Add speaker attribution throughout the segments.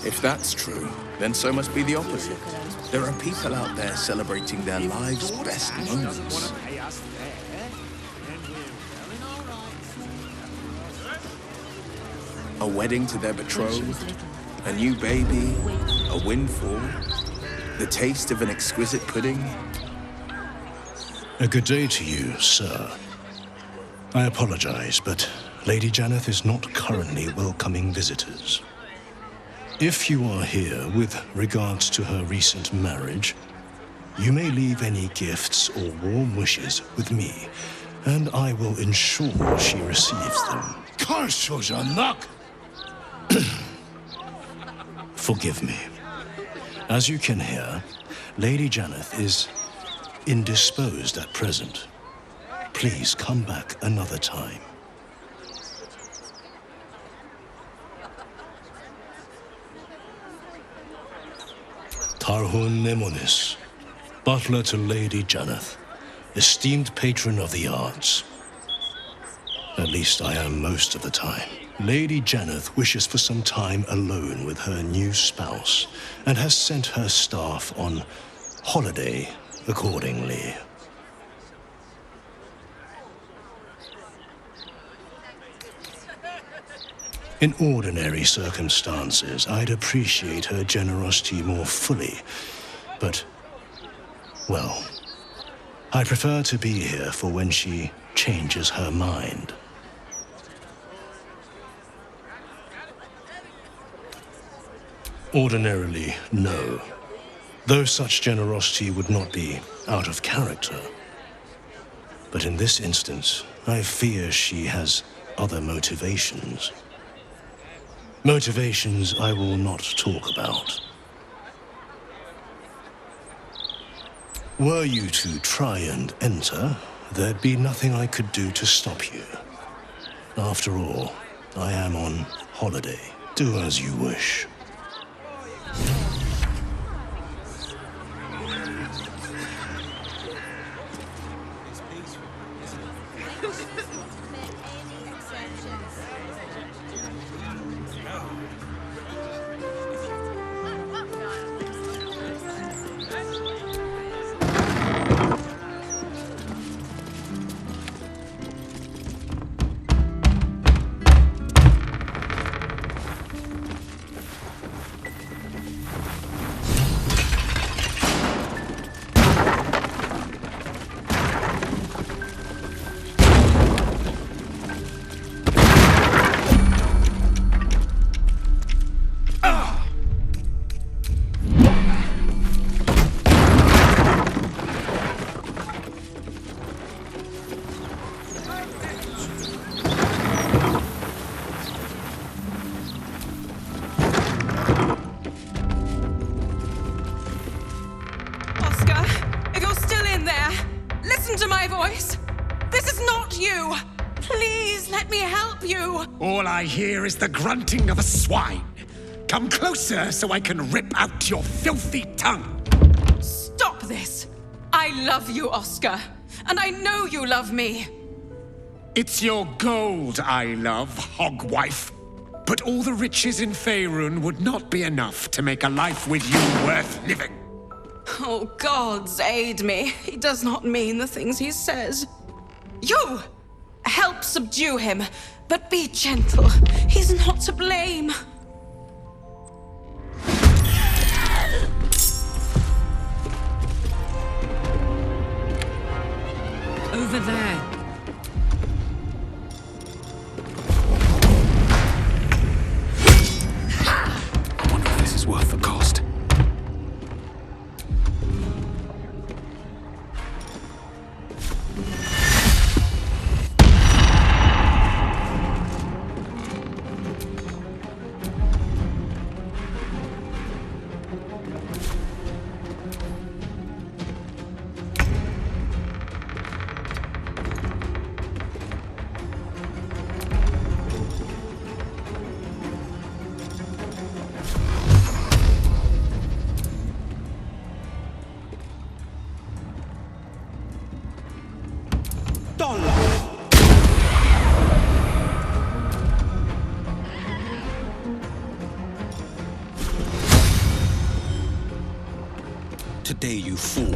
Speaker 1: If that's true, then so must be the opposite. There are people out there celebrating their lives' best moments. A wedding to their betrothed, a new baby, a windfall, the taste of an exquisite pudding.
Speaker 2: A good day to you, sir. I apologize, but Lady Janeth is not currently welcoming visitors. If you are here with regards to her recent marriage, you may leave any gifts or warm wishes with me, and I will ensure she receives them. Forgive me. As you can hear, Lady Janeth is indisposed at present. Please come back another time. Tarhun Nemonis, butler to Lady Janeth, esteemed patron of the arts. At least I am most of the time. Lady Janeth wishes for some time alone with her new spouse and has sent her staff on holiday accordingly. In ordinary circumstances, I'd appreciate her generosity more fully, but, well, I prefer to be here for when she changes her mind. Ordinarily, no. Though such generosity would not be out of character. But in this instance, I fear she has other motivations. Motivations I will not talk about. Were you to try and enter, there'd be nothing I could do to stop you. After all, I am on holiday. Do as you wish.
Speaker 3: All I hear is the grunting of a swine. Come closer so I can rip out your filthy tongue.
Speaker 4: Stop this! I love you, Oscar. And I know you love me.
Speaker 3: It's your gold I love, hogwife. But all the riches in Faerun would not be enough to make a life with you worth living.
Speaker 4: Oh, gods aid me. He does not mean the things he says. You! Help subdue him, but be gentle. He's not to blame.
Speaker 5: Over there.
Speaker 1: I wonder if this is worth the cost.
Speaker 6: day you fall.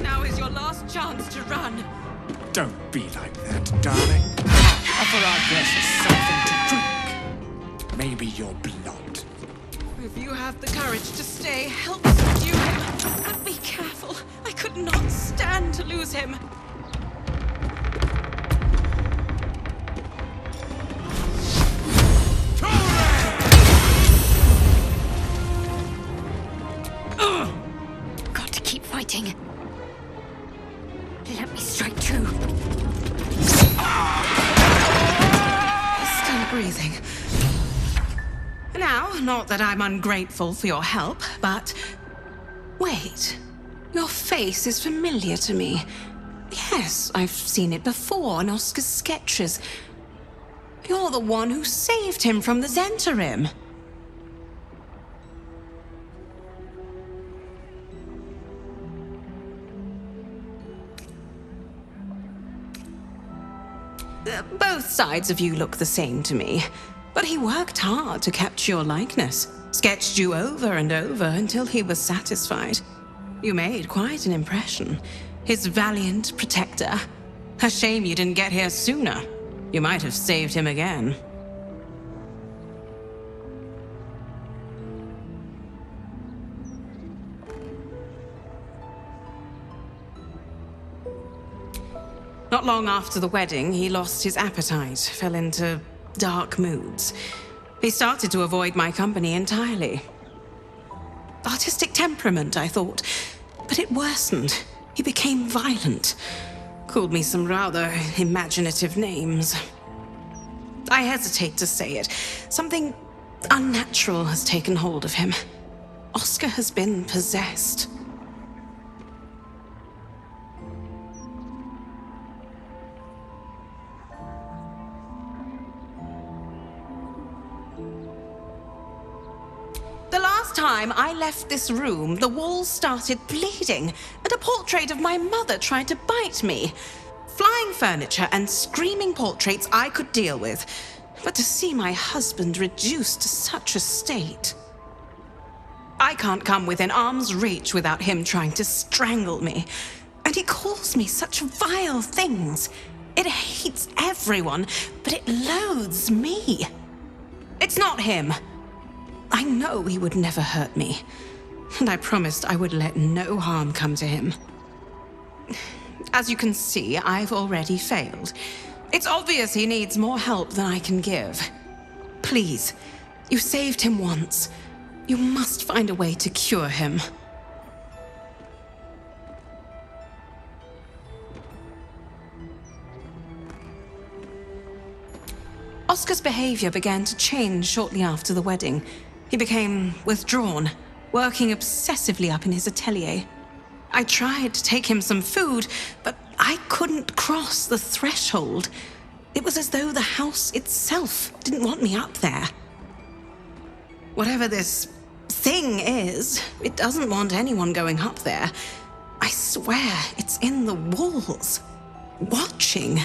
Speaker 4: Now is your last chance to run.
Speaker 3: Don't be like that, darling. Offer our guests something to drink. Maybe your blood.
Speaker 4: If you have the courage to stay, help subdue him. But be careful. I could not stand to lose him.
Speaker 5: Got to keep fighting. Let me strike true.
Speaker 4: Still breathing. Now, not that I'm ungrateful for your help, but... Wait. Your face is familiar to me. Yes, I've seen it before in Oscar's sketches. You're the one who saved him from the Zentarim. Both sides of you look the same to me. But he worked hard to capture your likeness. Sketched you over and over until he was satisfied. You made quite an impression. His valiant protector. A shame you didn't get here sooner. You might have saved him again. Not long after the wedding, he lost his appetite, fell into dark moods. He started to avoid my company entirely. Artistic temperament, I thought, but it worsened. He became violent. Called me some rather imaginative names. I hesitate to say it. Something unnatural has taken hold of him. Oscar has been possessed. The last time I left this room, the walls started bleeding, and a portrait of my mother tried to bite me. Flying furniture and screaming portraits I could deal with, but to see my husband reduced to such a state. I can't come within arm's reach without him trying to strangle me. And he calls me such vile things. It hates everyone, but it loathes me. It's not him. I know he would never hurt me, and I promised I would let no harm come to him. As you can see, I've already failed. It's obvious he needs more help than I can give. Please, you saved him once. You must find a way to cure him. Oscar's behavior began to change shortly after the wedding. He became withdrawn, working obsessively up in his atelier. I tried to take him some food, but I couldn't cross the threshold. It was as though the house itself didn't want me up there. Whatever this thing is, it doesn't want anyone going up there. I swear it's in the walls, watching.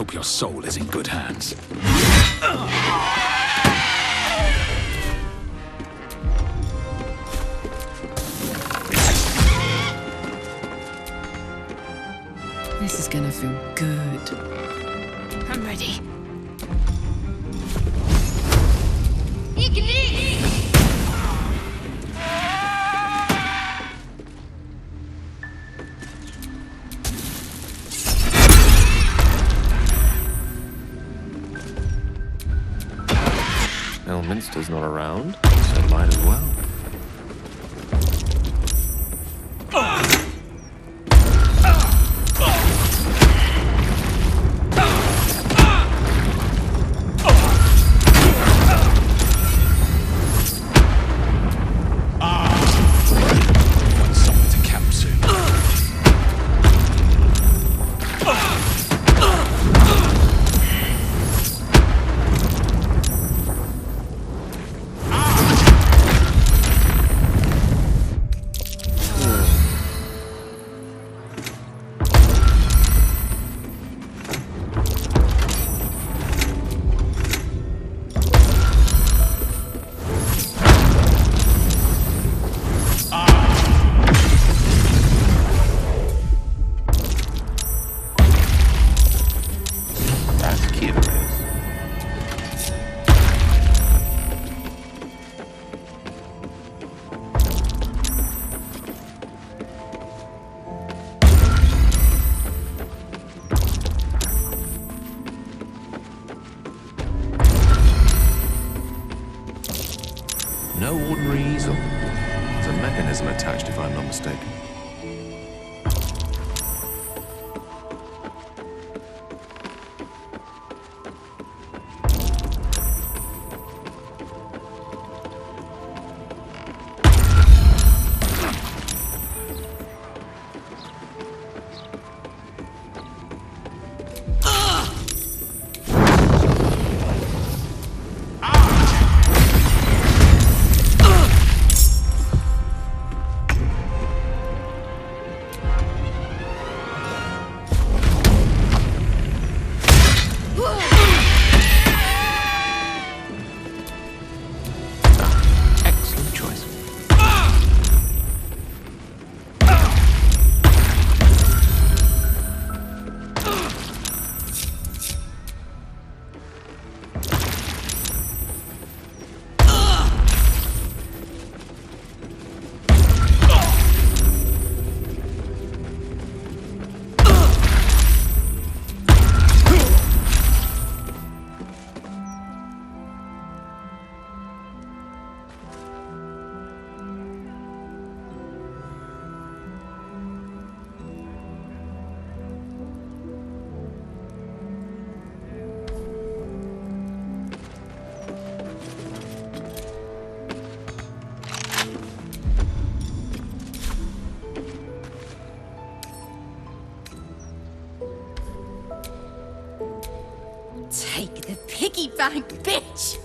Speaker 3: Hope your soul is in good hands.
Speaker 5: This is gonna feel good. I'm ready.
Speaker 6: Elminster's not around, so might as well. No ordinary easel. There's a mechanism attached, if I'm not mistaken.
Speaker 7: Take the piggy bank, bitch!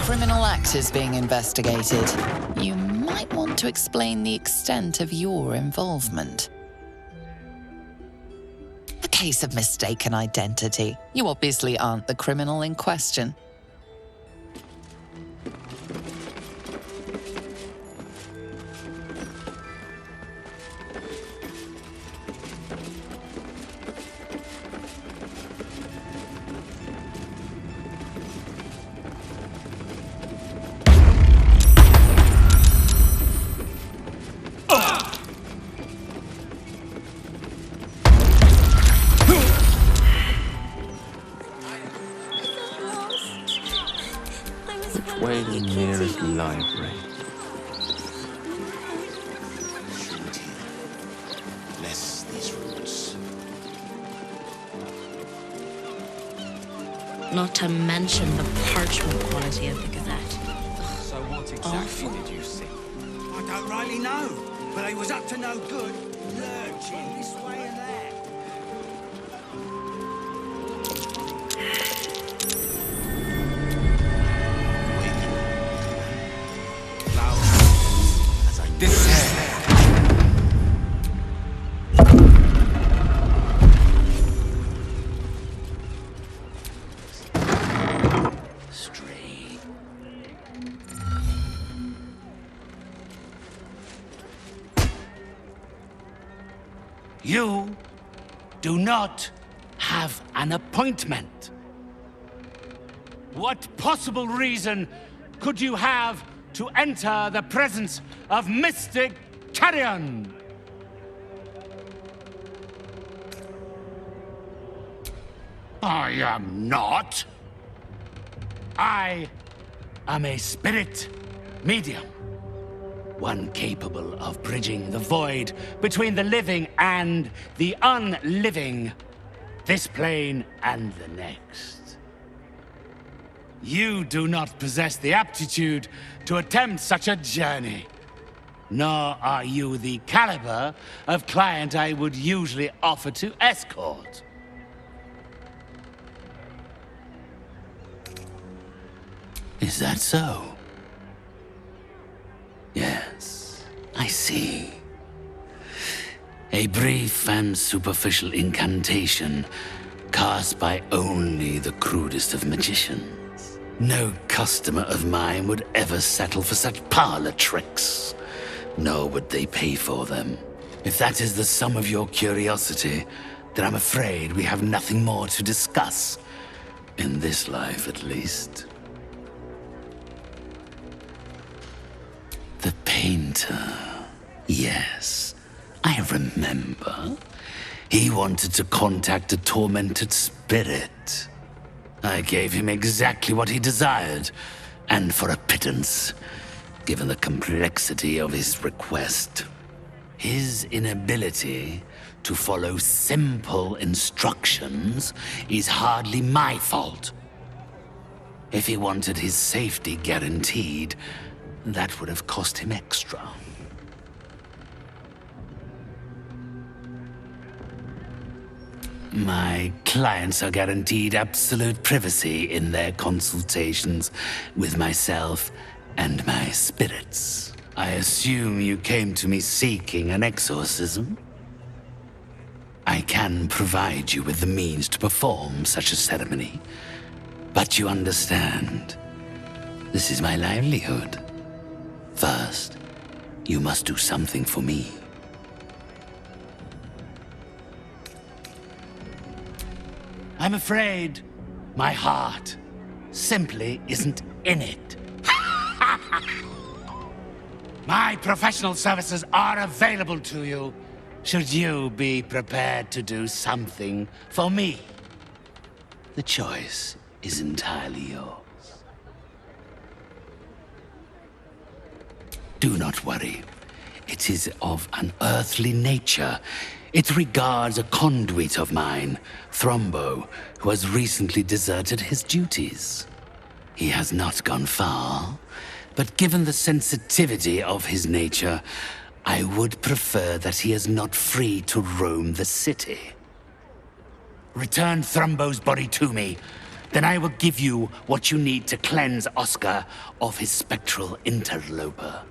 Speaker 8: Criminal act is being investigated. You might want to explain the extent of your involvement. A case of mistaken identity. You obviously aren't the criminal in question.
Speaker 6: Emperor's Library.
Speaker 2: Bless these roots.
Speaker 9: Not to mention the parchment quality of the Gazette.
Speaker 10: So what exactly did you see?
Speaker 11: I don't rightly know, but they was up to no good, lurching this way and that.
Speaker 10: This hair.
Speaker 11: You do not have an appointment. What possible reason could you have to enter the presence of Mystic Carrion? I am not. I am a spirit medium. One capable of bridging the void between the living and the unliving, this plane and the next. You do not possess the aptitude to attempt such a journey, nor are you the caliber of client I would usually offer to escort. Is that so? Yes, I see. A brief and superficial incantation cast by only the crudest of magicians. No customer of mine would ever settle for such parlor tricks, nor would they pay for them. If that is the sum of your curiosity, then I'm afraid we have nothing more to discuss. In this life, at least. The painter. Yes, I remember. He wanted to contact a tormented spirit. I gave him exactly what he desired, and for a pittance, given the complexity of his request. His inability to follow simple instructions is hardly my fault. If he wanted his safety guaranteed, that would have cost him extra. My clients are guaranteed absolute privacy in their consultations with myself and my spirits. I assume you came to me seeking an exorcism? I can provide you with the means to perform such a ceremony, but you understand, this is my livelihood. First, you must do something for me. I'm afraid my heart simply isn't in it. My professional services are available to you, should you be prepared to do something for me. The choice is entirely yours. Do not worry. It is of an earthly nature. It regards a conduit of mine, Thrombo, who has recently deserted his duties. He has not gone far, but given the sensitivity of his nature, I would prefer that he is not free to roam the city. Return Thrombo's body to me, then I will give you what you need to cleanse Oscar of his spectral interloper.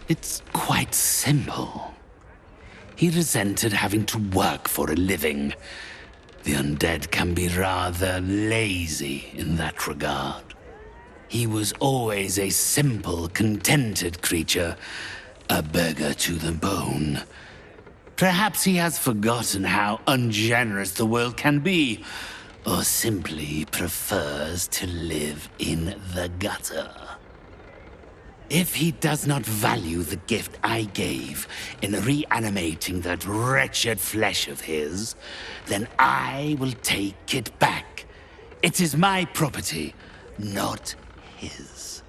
Speaker 11: It's quite simple. He resented having to work for a living. The undead can be rather lazy in that regard. He was always a simple, contented creature, a beggar to the bone. Perhaps he has forgotten how ungenerous the world can be, or simply prefers to live in the gutter. If he does not value the gift I gave in reanimating that wretched flesh of his, then I will take it back. It is my property, not his.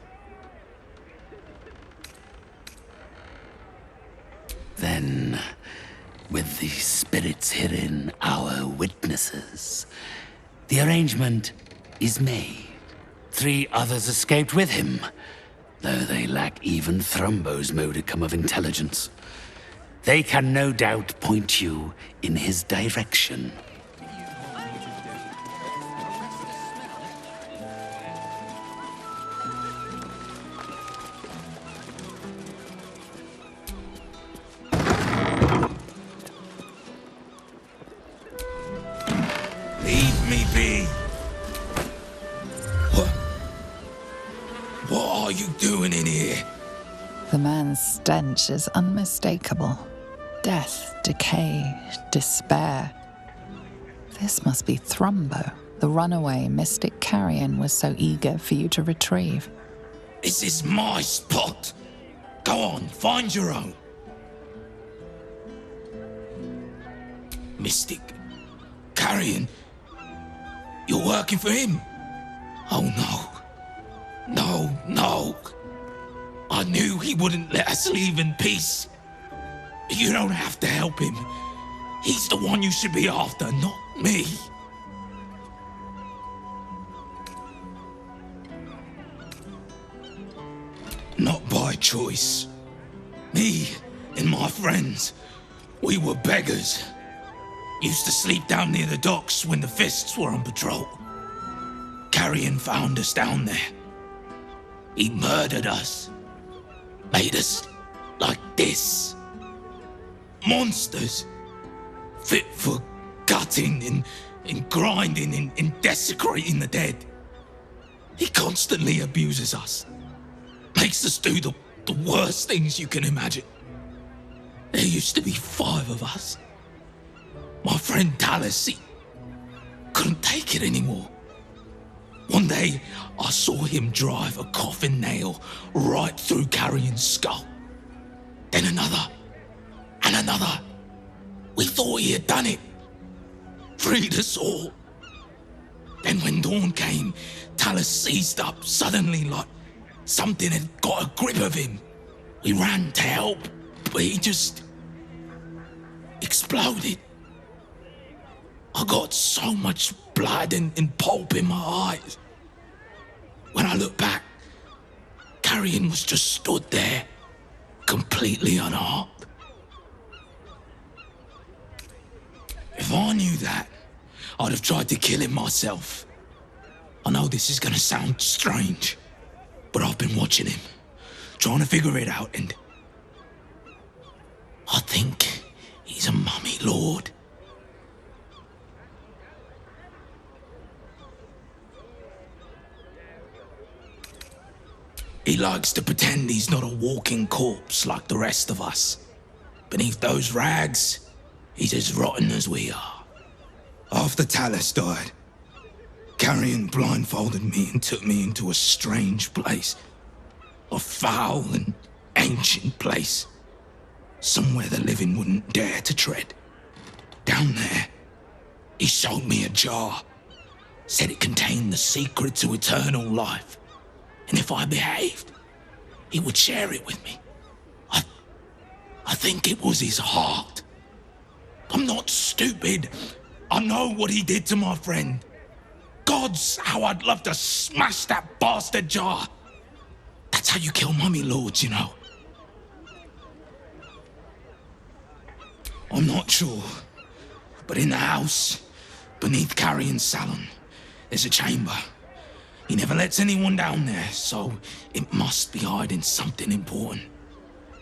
Speaker 11: Then, with the spirits herein our witnesses, the arrangement is made. 3 others escaped with him, though they lack even Thrumbo's modicum of intelligence. They can no doubt point you in his direction.
Speaker 12: Leave me be. What are you doing in here?
Speaker 8: The man's stench is unmistakable. Death, decay, despair. This must be Thrumbo, the runaway mystic carrion was so eager for you to retrieve.
Speaker 12: This is my spot. Go on, find your own. Mystic carrion? You're working for him? Oh no. No. I knew he wouldn't let us leave in peace. You don't have to help him. He's the one you should be after, not me. Not by choice. Me and my friends, we were beggars. Used to sleep down near the docks when the Fists were on patrol. Carrion found us down there. He murdered us. Made us like this. Monsters. Fit for gutting and grinding and desecrating the dead. He constantly abuses us. Makes us do the worst things you can imagine. There used to be 5 of us. My friend Talus, he couldn't take it anymore. One day, I saw him drive a coffin nail right through Carrion's skull. Then another, and another. We thought he had done it. Freed us all. Then when dawn came, Talus seized up suddenly like something had got a grip of him. We ran to help, but he just exploded. I got so much blood and pulp in my eyes. When I look back, Carrion was just stood there, completely unharmed. If I knew that, I'd have tried to kill him myself. I know this is gonna sound strange, but I've been watching him, trying to figure it out, and I think he's a mummy lord. He likes to pretend he's not a walking corpse like the rest of us. Beneath those rags, he's as rotten as we are. After Talus died, Carrion blindfolded me and took me into a strange place. A foul and ancient place. Somewhere the living wouldn't dare to tread. Down there, he showed me a jar. Said it contained the secret to eternal life. And if I behaved, he would share it with me. I think it was his heart. I'm not stupid. I know what he did to my friend. Gods, how I'd love to smash that bastard jar. That's how you kill mummy lords, you know. I'm not sure, but in the house, beneath Carrion's salon, there's a chamber. He never lets anyone down there, so it must be hiding something important.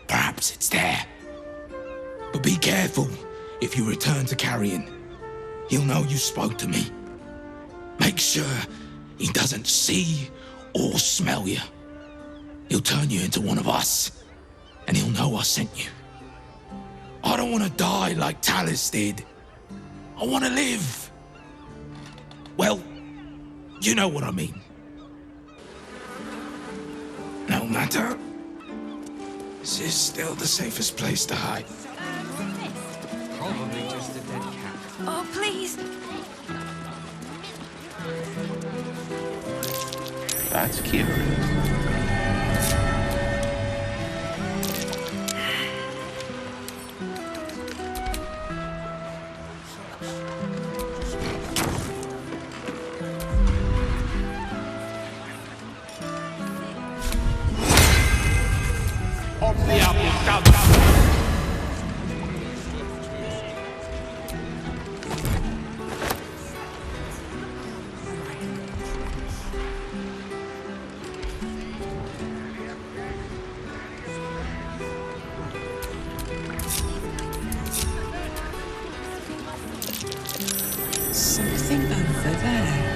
Speaker 12: Perhaps it's there. But be careful if you return to Carrion. He'll know you spoke to me. Make sure he doesn't see or smell you. He'll turn you into one of us, and he'll know I sent you. I don't want to die like Talus did. I want to live. Well, you know what I mean. No matter Is this still the safest place to hide?
Speaker 10: Probably just a dead cat.
Speaker 7: Oh, please.
Speaker 6: That's curious.
Speaker 5: Something over there.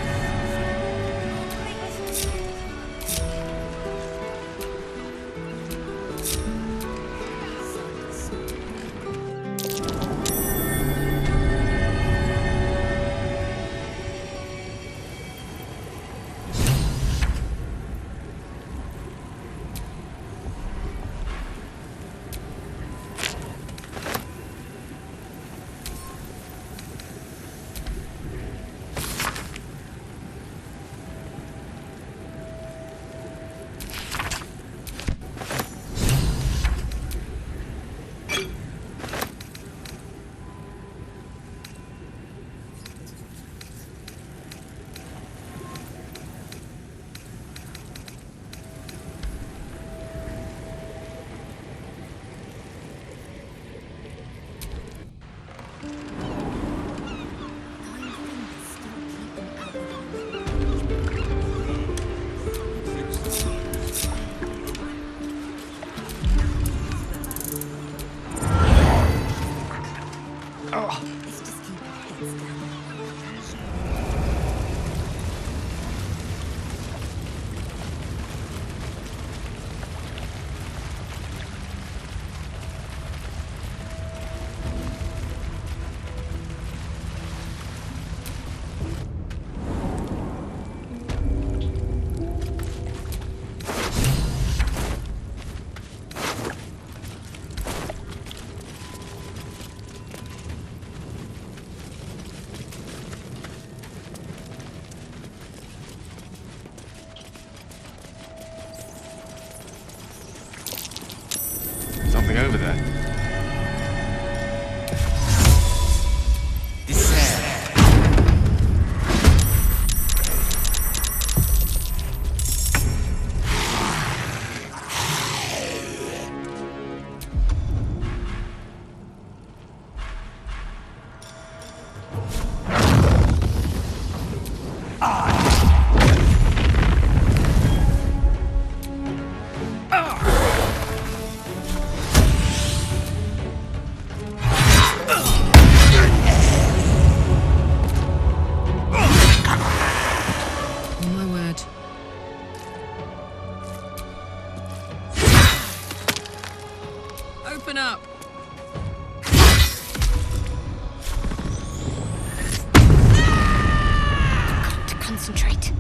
Speaker 6: Something over there.
Speaker 5: Open up!
Speaker 7: Got to concentrate.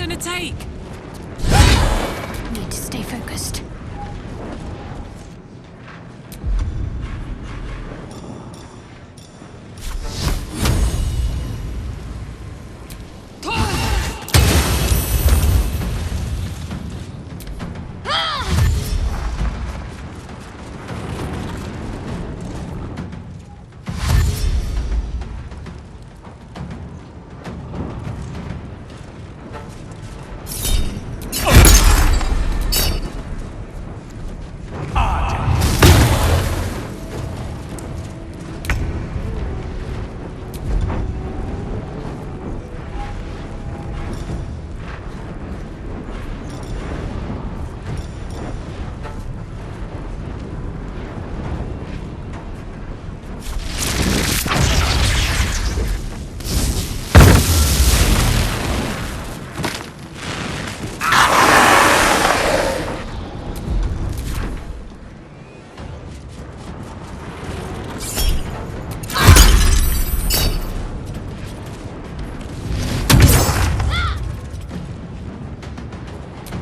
Speaker 5: gonna take?
Speaker 7: Need to stay focused.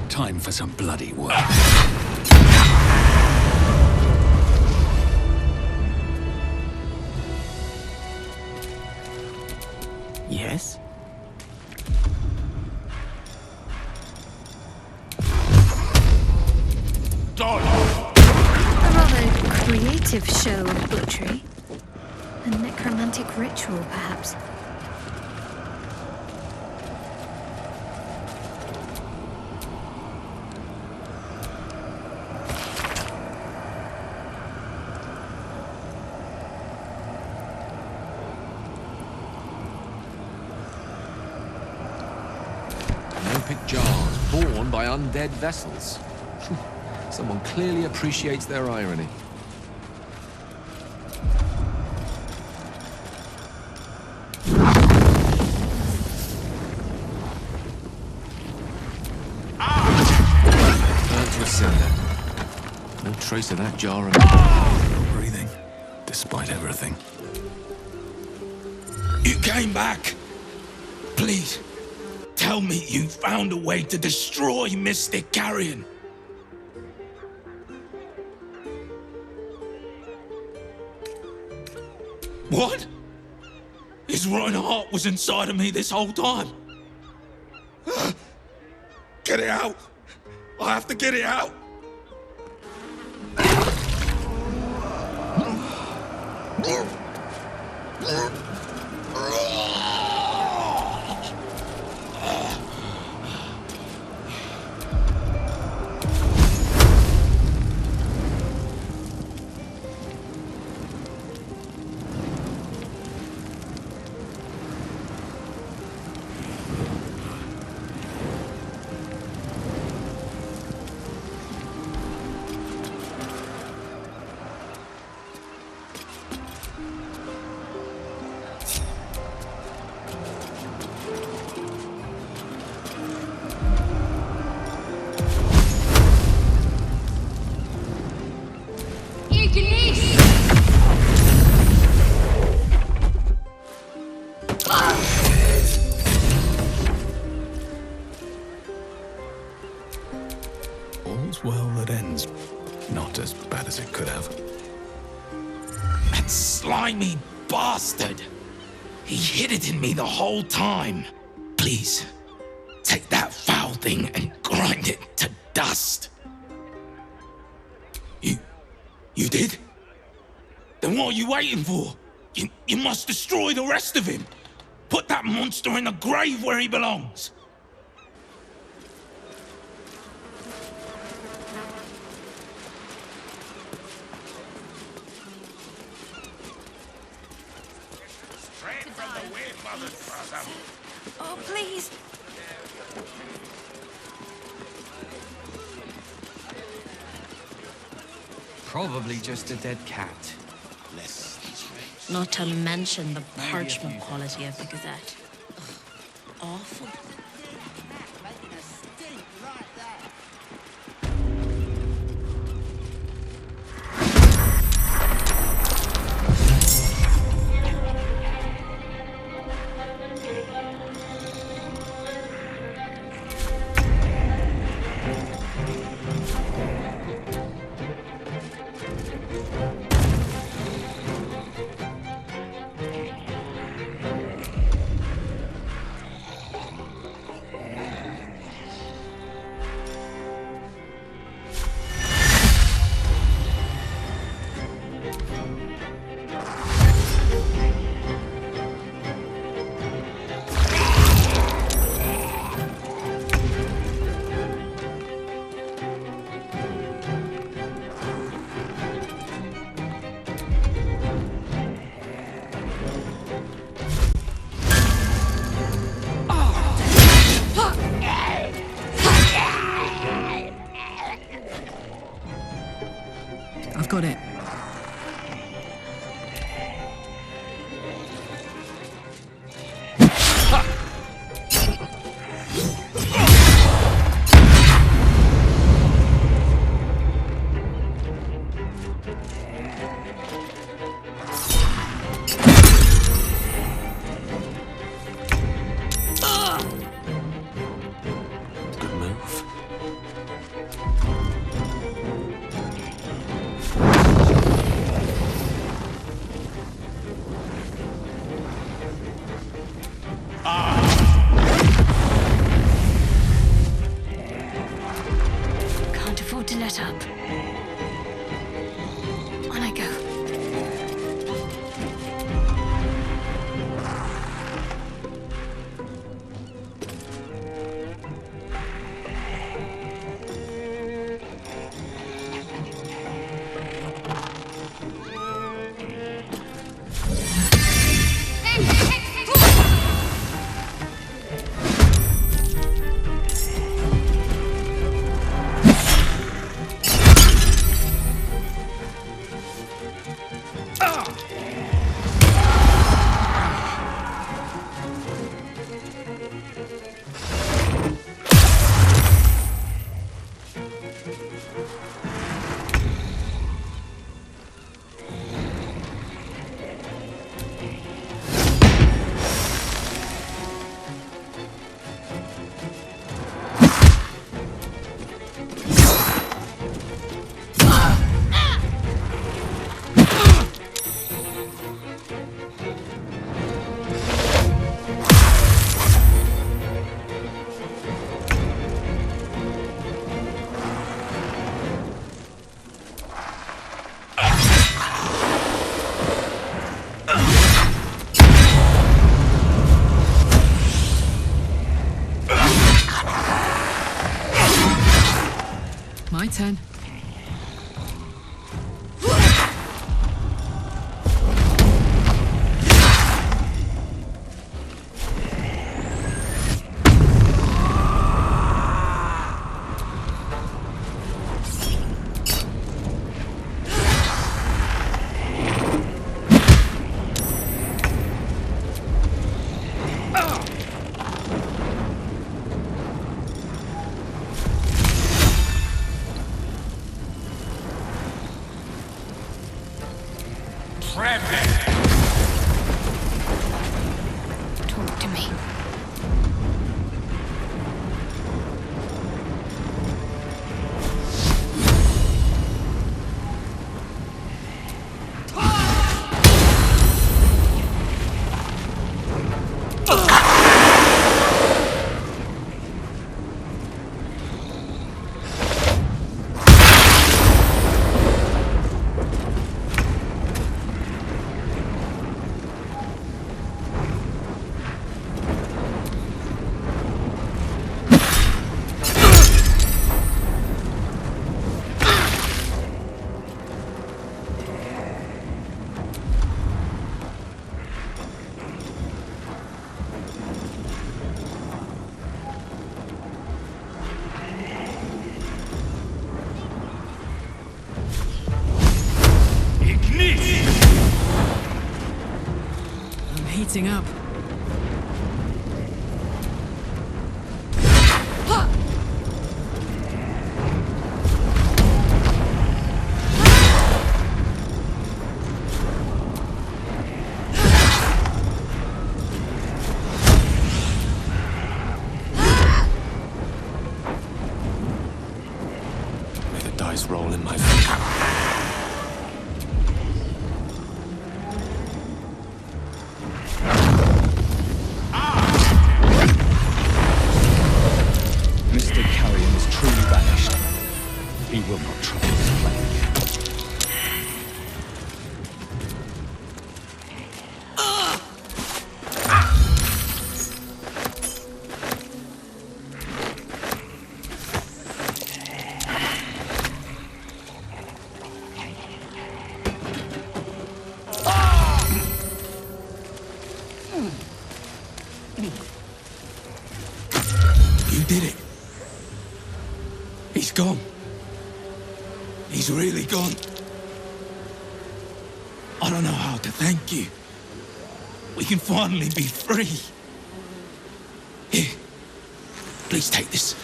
Speaker 11: Time for some bloody work.
Speaker 10: Yes?
Speaker 7: A rather creative show of butchery. A necromantic ritual, perhaps.
Speaker 6: Olympic jars borne by undead vessels. Someone clearly appreciates their irony. Burnt to a cinder. No trace of that jar of...
Speaker 2: Breathing, despite everything.
Speaker 12: You came back. Please, tell me you found a way to destroy Mystic Carrion. What? His rotten heart was inside of me this whole time. Get it out. I have to get it out.
Speaker 2: All's well that ends. Not as bad as it could have.
Speaker 12: That slimy bastard. He hid it in me the whole time. Please, take that foul thing and grind it to dust. You did? Then what are you waiting for? You must destroy the rest of him. Put that monster in the grave where he belongs.
Speaker 7: Oh, please.
Speaker 10: Probably just a dead cat.
Speaker 9: Not to mention the parchment quality of the Gazette. Ugh, awful.
Speaker 5: My turn.
Speaker 7: Talk to me. I'm heating up.
Speaker 1: May the dice roll in my favor.
Speaker 13: Mr. Carrion is truly vanished. He will not trouble his plague.
Speaker 12: You did it. He's gone. He's really gone. I don't know how to thank you. We can finally be free. Here, please take this.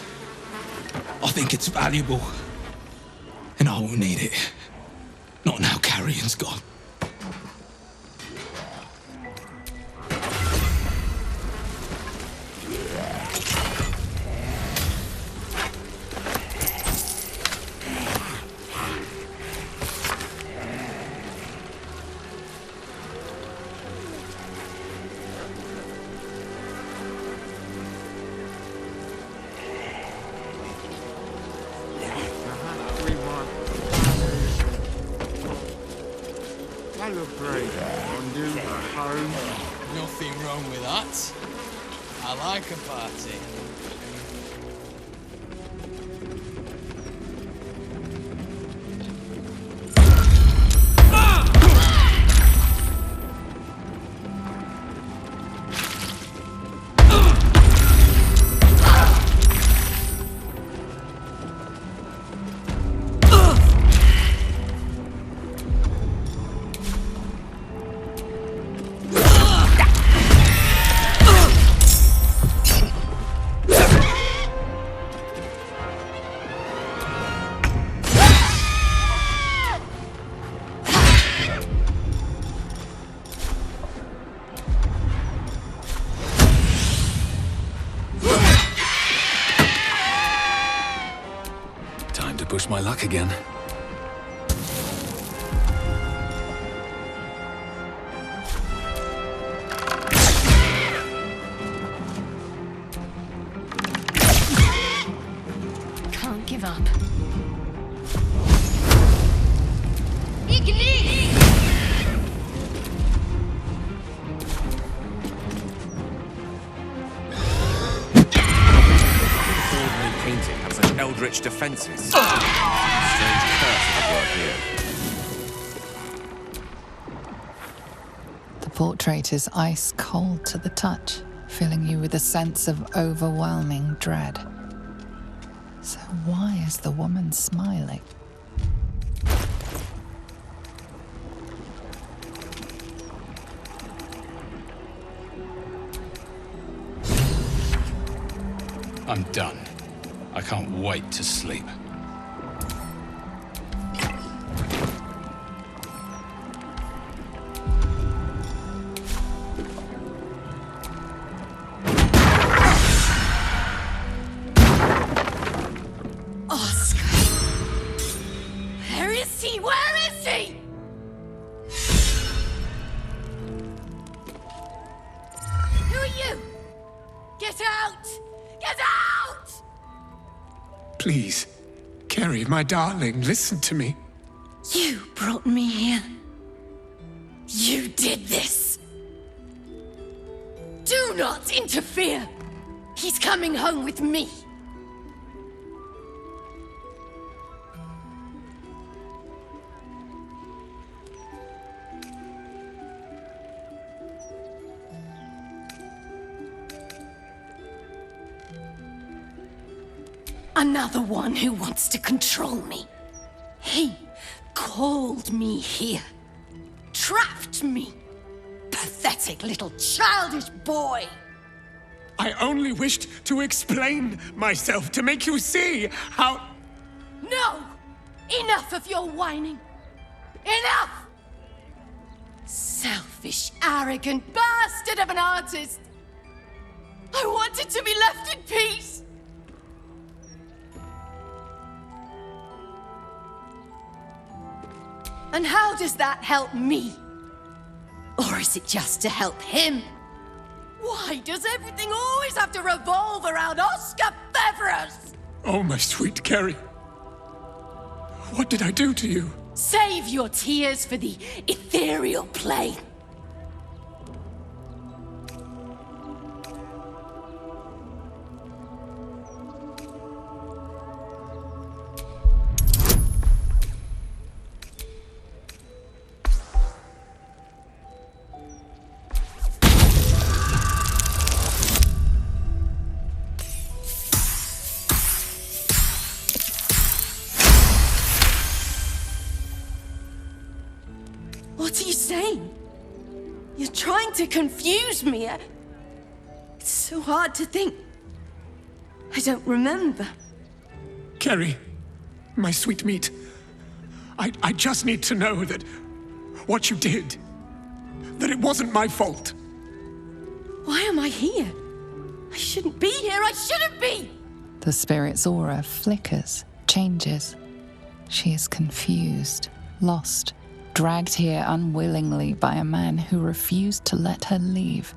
Speaker 12: I think it's valuable. And I will need it. Not now Carrion's gone.
Speaker 10: Nothing wrong with that. I like a party.
Speaker 6: push my luck again.
Speaker 9: Can't give up.
Speaker 6: Painting have such eldritch defenses. Strange curse at work here.
Speaker 8: The portrait is ice cold to the touch, filling you with a sense of overwhelming dread. So why is the woman smiling?
Speaker 13: I'm done. I can't wait to sleep.
Speaker 9: Oscar! Where is he? Where is he? Who are you? Get out! Get out!
Speaker 3: Please, Carrie, my darling, listen to me.
Speaker 9: You brought me here. You did this. Do not interfere. He's coming home with me. Another one who wants to control me. He called me here. Trapped me. Pathetic little childish boy.
Speaker 3: I only wished to explain myself to make you see how...
Speaker 9: No! Enough of your whining. Enough! Selfish, arrogant bastard of an artist. I wanted to be left in peace. And how does that help me? Or is it just to help him? Why does everything always have to revolve around Oscar Beverus?
Speaker 3: Oh, my sweet Carrie. What did I do to you?
Speaker 9: Save your tears for the ethereal plane. What are you saying? You're trying to confuse me. It's so hard to think. I don't remember.
Speaker 3: Carrie, my sweet meat. I just need to know that what you did, that it wasn't my fault.
Speaker 9: Why am I here? I shouldn't be here. I shouldn't be!
Speaker 8: The spirit's aura flickers, changes. She is confused, lost, dragged here unwillingly by a man who refused to let her leave.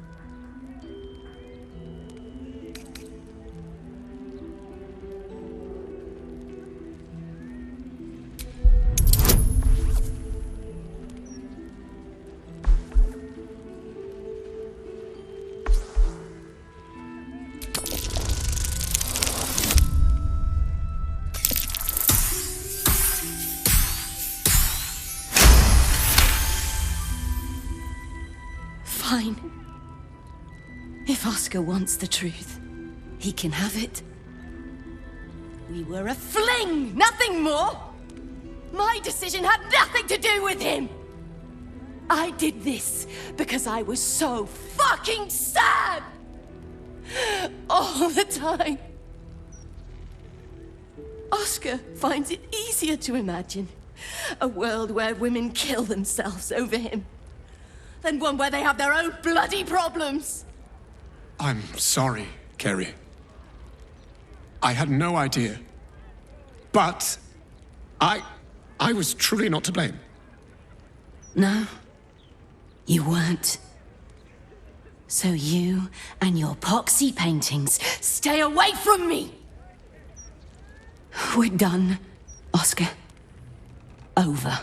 Speaker 9: Fine. If Oscar wants the truth, he can have it. We were a fling, nothing more. My decision had nothing to do with him. I did this because I was so fucking sad. All the time. Oscar finds it easier to imagine a world where women kill themselves over him than one where they have their own bloody problems.
Speaker 3: I'm sorry, Carrie. I had no idea. But I was truly not to blame.
Speaker 9: No, you weren't. So you and your poxy paintings stay away from me! We're done, Oscar. Over.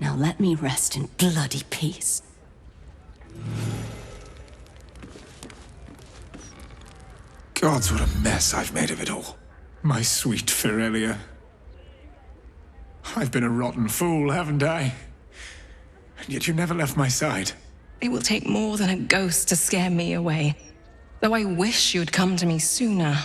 Speaker 9: Now let me rest in bloody peace.
Speaker 3: Gods, what a mess I've made of it all. My sweet Firelia. I've been a rotten fool, haven't I? And yet you never left my side.
Speaker 4: It will take more than a ghost to scare me away. Though I wish you'd come to me sooner.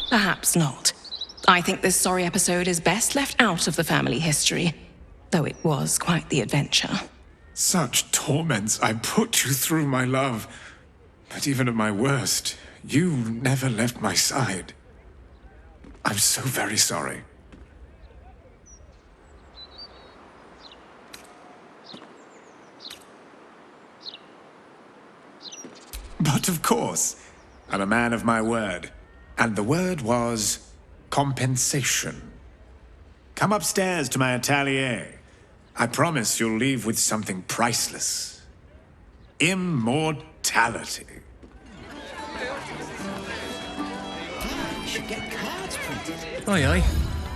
Speaker 4: Perhaps not. I think this sorry episode is best left out of the family history, though it was quite the adventure.
Speaker 3: Such torments I put you through, my love. But even at my worst, you never left my side. I'm so very sorry. But of course, I'm a man of my word. And the word was compensation. Come upstairs to my atelier. I promise you'll leave with something priceless. Immortality.
Speaker 14: Should get cards printed.
Speaker 15: Oi, oi.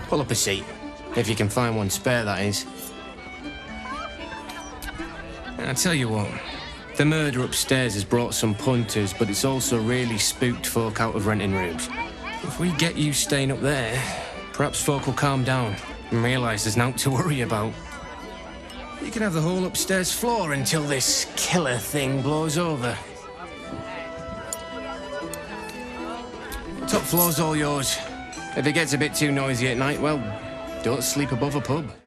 Speaker 15: Pull up a seat. If you can find one spare, that is. I tell you what. The murder upstairs has brought some punters, but it's also really spooked folk out of renting rooms. If we get you staying up there, perhaps folk will calm down and realise there's naught to worry about. You can have the whole upstairs floor until this killer thing blows over. Top floor's all yours. If it gets a bit too noisy at night, well, don't sleep above a pub.